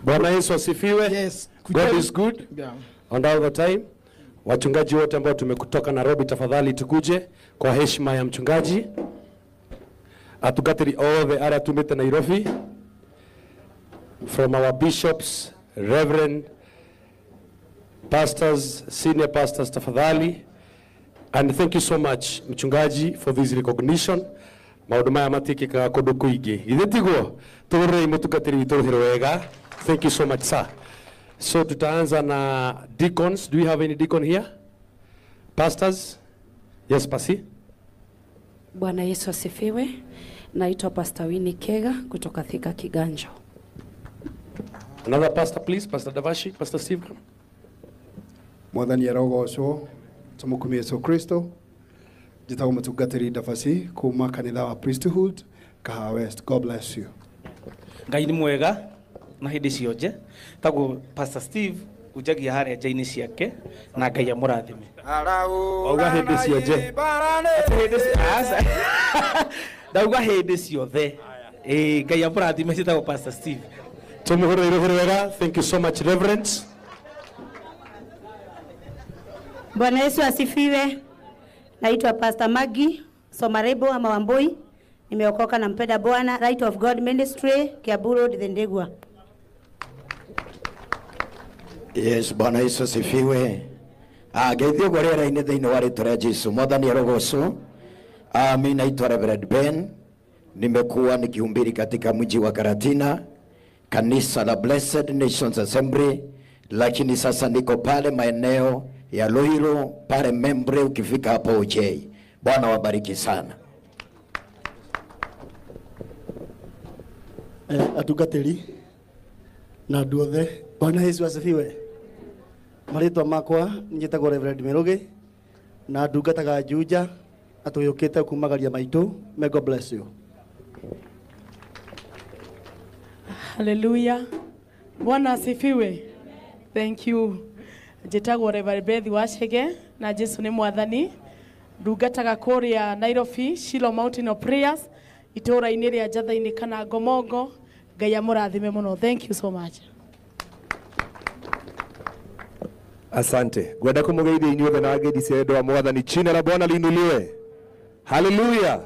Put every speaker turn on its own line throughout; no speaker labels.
Bwana Yesu asifiwe.
Yes.
God is good.
Yeah.
And all the time. Wachungaji wote ambao tumekutoka Nairobi, tafadhali tukuje kwa heshima ya mchungaji. Atugatiri all the other tumete Nairobi. From our bishops, reverend pastors, senior pastors, tafadhali. And thank you so much, mchungaji, for this recognition. Mauduma ya matiki ka kodo kuige. Idetigo, tore imutugatiri witohero wega. Thank you so much, sir. So tutaanza na deacons. Do we have any deacon here? Pastors? Yes, Pasi.
Bwana Yesu asifiwe. Naitwa Pastor Winnie Kega kutoka Thika Kiganjo.
Another pastor, please. Pastor Davashi, Pastor Steve.
Mwathani arogocwo tumukumie Yesu Kristo. Jitago mutugatiri Davashi kuma kanitha wa Priesthood Kahawa West. God bless you.
Ngai ni mwega na hindi cionje tago Pastor Steve ujagia haria jaini ciake na Ngai amurathime.
Auga hindi cionje.
Dauga hindi ciothe. Ngai amurathime citago Pastor Steve.
Tumuhore irohero wega. Thank you so much, reverends.
Bwana Yesu asifiwe. Naitwa Pastor Maggie Somarebo ama Wamboi. Nimeokoka na mpenda Bwana, Right of God Ministry, Kiambu Road, Ndegwa.
Yes, Bwana Yesu asifiwe. Geithio gorera ine thĩinĩ wa rĩĩtwa rĩa Jesũ. Mwathani arogocwo. Mimi naitwa Reverend Ben. Nimekuwa nikihubiri katika mji wa Karatina, kanisa la Blessed Nations Assembly, lakini sasa niko pale maeneo ya Lohiro pale Membre, ukifika hapo OJ. Bwana wabariki sana.
Atugatiri na duothe. Bwana Yesu asifiwe. Maritwa makwa njitagwo Reverend Meroge na ndungataga Juja, atuyukite kumagaria maitu. May God bless you.
Hallelujah. Bwana asifiwe. Thank you. Njitagwo Reverend Bethi Wachege na Jesu ni mwathani. Ndungataga kuria Nairobi Shiloh Mountain of Prayers, itora iniri ya jatha-ini kana Ngomongo. Ngai amurathime muno. Thank you so much.
Asante. Gwenda kumugeithia inyuothe na ngeithi cia endwa mwathani. Jina la Bwana liinuliwe. Hallelujah.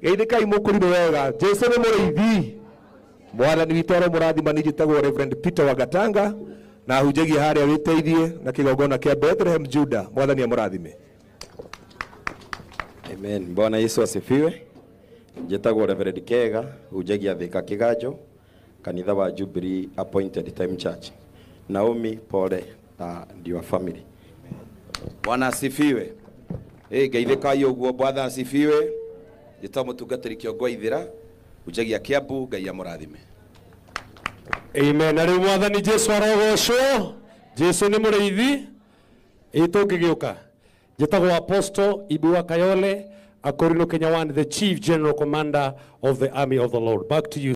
Geithikai mukurire wega. Jesu ni muriithi. Mwathani witũ aromũrathima. Niĩ njĩtagwo Reverend Peter Wagatanga na hunjagia haria wĩteithie na kĩgongona kĩa Bethlehem Juda. Mwathani amũrathime.
Amen. Bwana Yesu asifiwe. Njĩtagwo Reverend Kega, hunjagia Thika Kiganjo, kanitha wa Jubilee Appointed Time Church. Naomi, pole and your family. Bwana asifiwe. Geithikai ũguo. Bwana asifiwe. Njĩtagwo mũtungatĩri kĩongo Ithira, hunjagia Kiambu. Ngai amũrathime.
Amen. Na rĩu mwathani Jesu arogocwo. Jesu ni mũrĩithi. Tũngĩgĩũka. Njĩtagwo Apostle Ibua Kayole, Akorino Kenya 1, the Chief General Commander of the Army of the Lord. Back to you.